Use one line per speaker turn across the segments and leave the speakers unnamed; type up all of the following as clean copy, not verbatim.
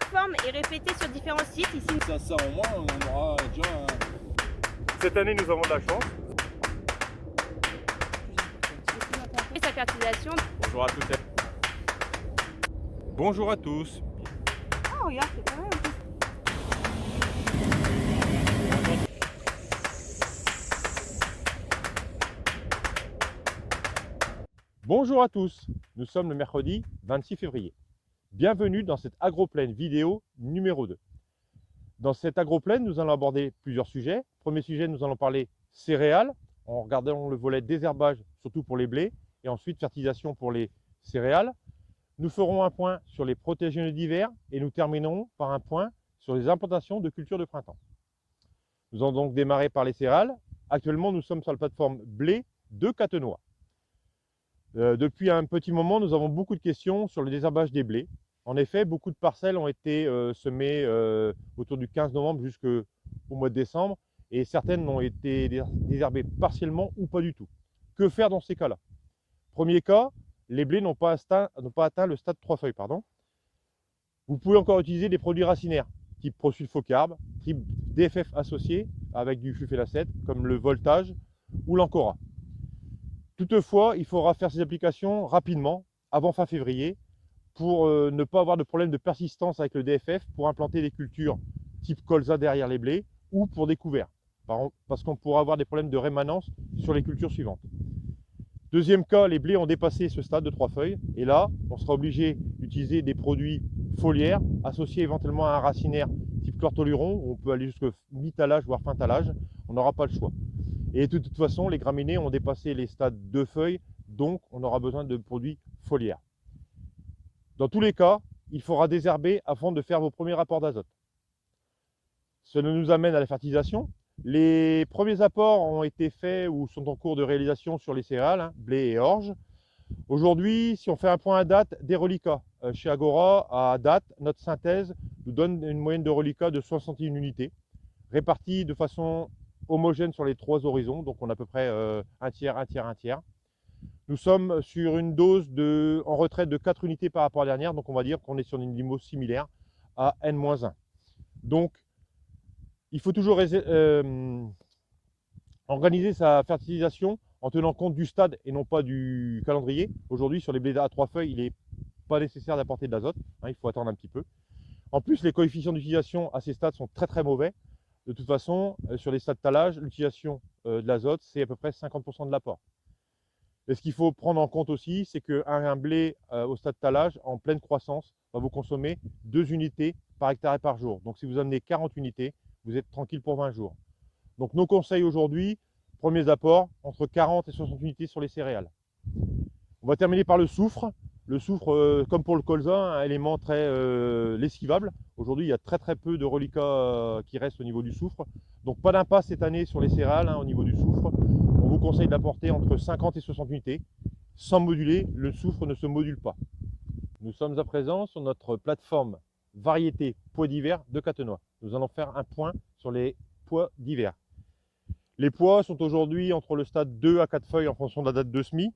plateforme est répétée sur différents sites. Ici,
Ça au moins, on aura déjà
Cette année, nous avons de la chance.
sa fertilisation.
Bonjour à toutes. Bonjour à tous.
Ah, regarde, c'est quand même.
Bonjour à tous. Nous sommes le mercredi 26 février. Bienvenue dans cette agroplaine vidéo numéro 2. Dans cette agroplaine, nous allons aborder plusieurs sujets. Premier sujet, nous allons parler céréales, en regardant le volet désherbage, surtout pour les blés, et ensuite fertilisation pour les céréales. Nous ferons un point sur les protégénés d'hiver et nous terminerons par un point sur les implantations de cultures de printemps. Nous allons donc démarrer par les céréales. Actuellement, nous sommes sur la plateforme blé de Catenois. Depuis un petit moment, nous avons beaucoup de questions sur le désherbage des blés. En effet, beaucoup de parcelles ont été semées autour du 15 novembre jusqu'au mois de décembre et certaines ont été désherbées partiellement ou pas du tout. Que faire dans ces cas-là? Premier cas, les blés n'ont pas atteint le stade 3 feuilles. Vous pouvez encore utiliser des produits racinaires, type prosulfocarbe, type DFF associé avec du flufélacète, comme le voltage ou l'Ancora. Toutefois, il faudra faire ces applications rapidement, avant fin février, pour ne pas avoir de problème de persistance avec le DFF pour implanter des cultures type colza derrière les blés ou pour des couverts, parce qu'on pourra avoir des problèmes de rémanence sur les cultures suivantes. Deuxième cas, les blés ont dépassé ce stade de 3 feuilles et là, on sera obligé d'utiliser des produits foliaires associés éventuellement à un racinaire type chlortoluron, où on peut aller jusqu'au mi-talage voire fin talage, on n'aura pas le choix. Et de toute façon, les graminées ont dépassé les stades 2 feuilles, donc on aura besoin de produits foliaires. Dans tous les cas, il faudra désherber avant de faire vos premiers apports d'azote. Cela nous amène à la fertilisation. Les premiers apports ont été faits ou sont en cours de réalisation sur les céréales, blé et orge. Aujourd'hui, si on fait un point à date des reliquats, chez Agora, à date, notre synthèse nous donne une moyenne de reliquats de 61 unités, réparties de façon homogène sur les 3 horizons, donc on a à peu près un tiers, un tiers, un tiers. Nous sommes sur une dose en retraite de 4 unités par rapport à la dernière, donc on va dire qu'on est sur une limo similaire à N-1. Donc, il faut toujours organiser sa fertilisation en tenant compte du stade et non pas du calendrier. Aujourd'hui, sur les blés à 3 feuilles, il n'est pas nécessaire d'apporter de l'azote, il faut attendre un petit peu. En plus, les coefficients d'utilisation à ces stades sont très très mauvais. De toute façon, sur les stades talage, l'utilisation de l'azote, c'est à peu près 50% de l'apport. Et ce qu'il faut prendre en compte aussi, c'est qu'un blé au stade talage, en pleine croissance, va vous consommer 2 unités par hectare et par jour. Donc si vous amenez 40 unités, vous êtes tranquille pour 20 jours. Donc nos conseils aujourd'hui, premiers apports, entre 40 et 60 unités sur les céréales. On va terminer par le soufre. Le soufre, comme pour le colza, un élément très lessivable. Aujourd'hui, il y a très très peu de reliquats qui restent au niveau du soufre. Donc pas d'impasse cette année sur les céréales au niveau du soufre. On vous conseille d'apporter entre 50 et 60 unités. Sans moduler, le soufre ne se module pas. Nous sommes à présent sur notre plateforme variété pois d'hiver de Catenois. Nous allons faire un point sur les pois d'hiver. Les pois sont aujourd'hui entre le stade 2 à 4 feuilles en fonction de la date de semis.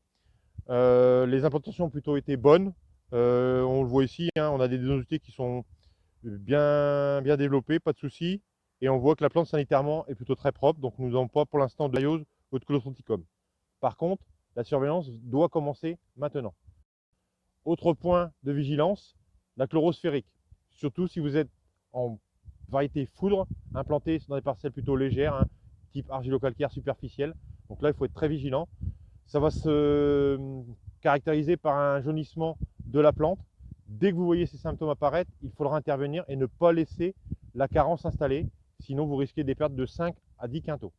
Les implantations ont plutôt été bonnes. On le voit ici, on a des densité qui sont bien développées, pas de soucis. Et on voit que la plante sanitairement est plutôt très propre, donc nous n'avons pas pour l'instant de daiose ou de clostridium. Par contre, la surveillance doit commencer maintenant. Autre point de vigilance, la chlorosphérique. Surtout si vous êtes en variété foudre, implanté dans des parcelles plutôt légères, type argilo-calcaire superficiel. Donc là, il faut être très vigilant. Ça va se caractériser par un jaunissement de la plante. Dès que vous voyez ces symptômes apparaître, il faudra intervenir et ne pas laisser la carence s'installer. Sinon, vous risquez des pertes de 5 à 10 quintaux.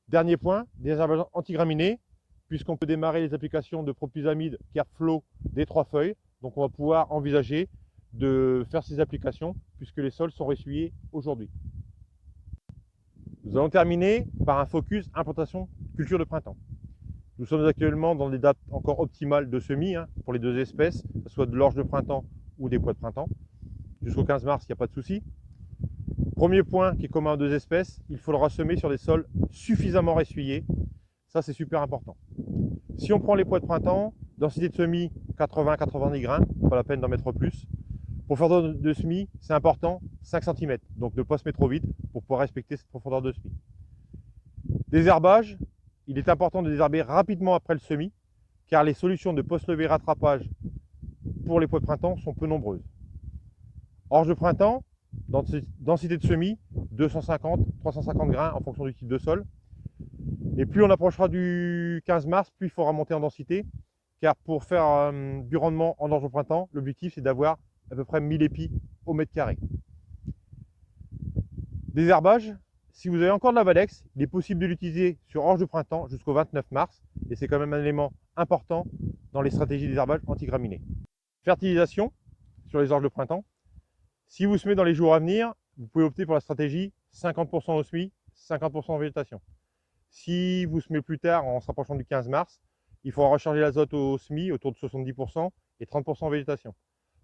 Dernier point, désherbage antigraminé, puisqu'on peut démarrer les applications de propisamide Carflow des 3 feuilles. Donc on va pouvoir envisager de faire ces applications puisque les sols sont ressuyés aujourd'hui. Nous allons terminer par un focus implantation culture de printemps. Nous sommes actuellement dans des dates encore optimales de semis pour les 2 espèces, que ce soit de l'orge de printemps ou des pois de printemps. Jusqu'au 15 mars, il n'y a pas de souci. Premier point qui est commun aux 2 espèces, il faudra semer sur des sols suffisamment ressuyés. Ça, c'est super important. Si on prend les pois de printemps, densité de semis 80-90 grains, pas la peine d'en mettre plus. Profondeur de semis, c'est important, 5 cm. Donc ne pas se mettre trop vite pour pouvoir respecter cette profondeur de semis. Désherbage, il est important de désherber rapidement après le semis, car les solutions de post-levée rattrapage pour les pois de printemps sont peu nombreuses. Orge de printemps, densité de semis, 250-350 grains en fonction du type de sol. Et plus on approchera du 15 mars, plus il faudra monter en densité, car pour faire du rendement en orge de printemps, l'objectif c'est d'avoir à peu près 1000 épis au mètre carré. Désherbage, si vous avez encore de la Valex, il est possible de l'utiliser sur orge de printemps jusqu'au 29 mars, et c'est quand même un élément important dans les stratégies de désherbage antigraminées. Fertilisation sur les orges de printemps. Si vous semez dans les jours à venir, vous pouvez opter pour la stratégie 50% au semis, 50% en végétation. Si vous semez plus tard, en se rapprochant du 15 mars, il faudra recharger l'azote au semis autour de 70% et 30% en végétation.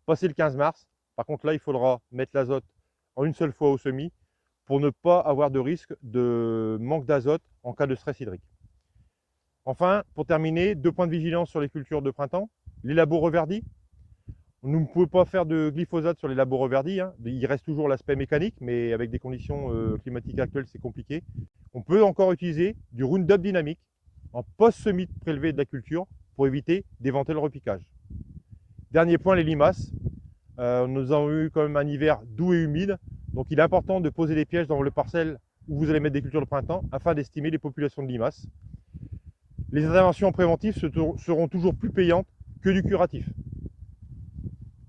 Passé le 15 mars, par contre là, il faudra mettre l'azote en une seule fois au semis pour ne pas avoir de risque de manque d'azote en cas de stress hydrique. Enfin, pour terminer, 2 points de vigilance sur les cultures de printemps. Les labos reverdis. Vous ne pouvez pas faire de glyphosate sur les labos reverdis. Il reste toujours l'aspect mécanique, mais avec des conditions climatiques actuelles, c'est compliqué. On peut encore utiliser du Roundup dynamique en post-semis prélevé de la culture pour éviter d'éventuels repiquages. Dernier point, les limaces. Nous avons eu quand même un hiver doux et humide. Donc il est important de poser des pièges dans le parcelle où vous allez mettre des cultures de printemps afin d'estimer les populations de limaces. Les interventions préventives seront toujours plus payantes que du curatif.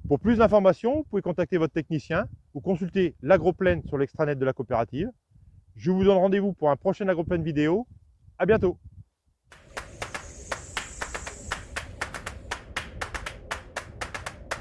Pour plus d'informations, vous pouvez contacter votre technicien ou consulter l'Agroplaine sur l'extranet de la coopérative. Je vous donne rendez-vous pour un prochain Agroplaine vidéo. À bientôt.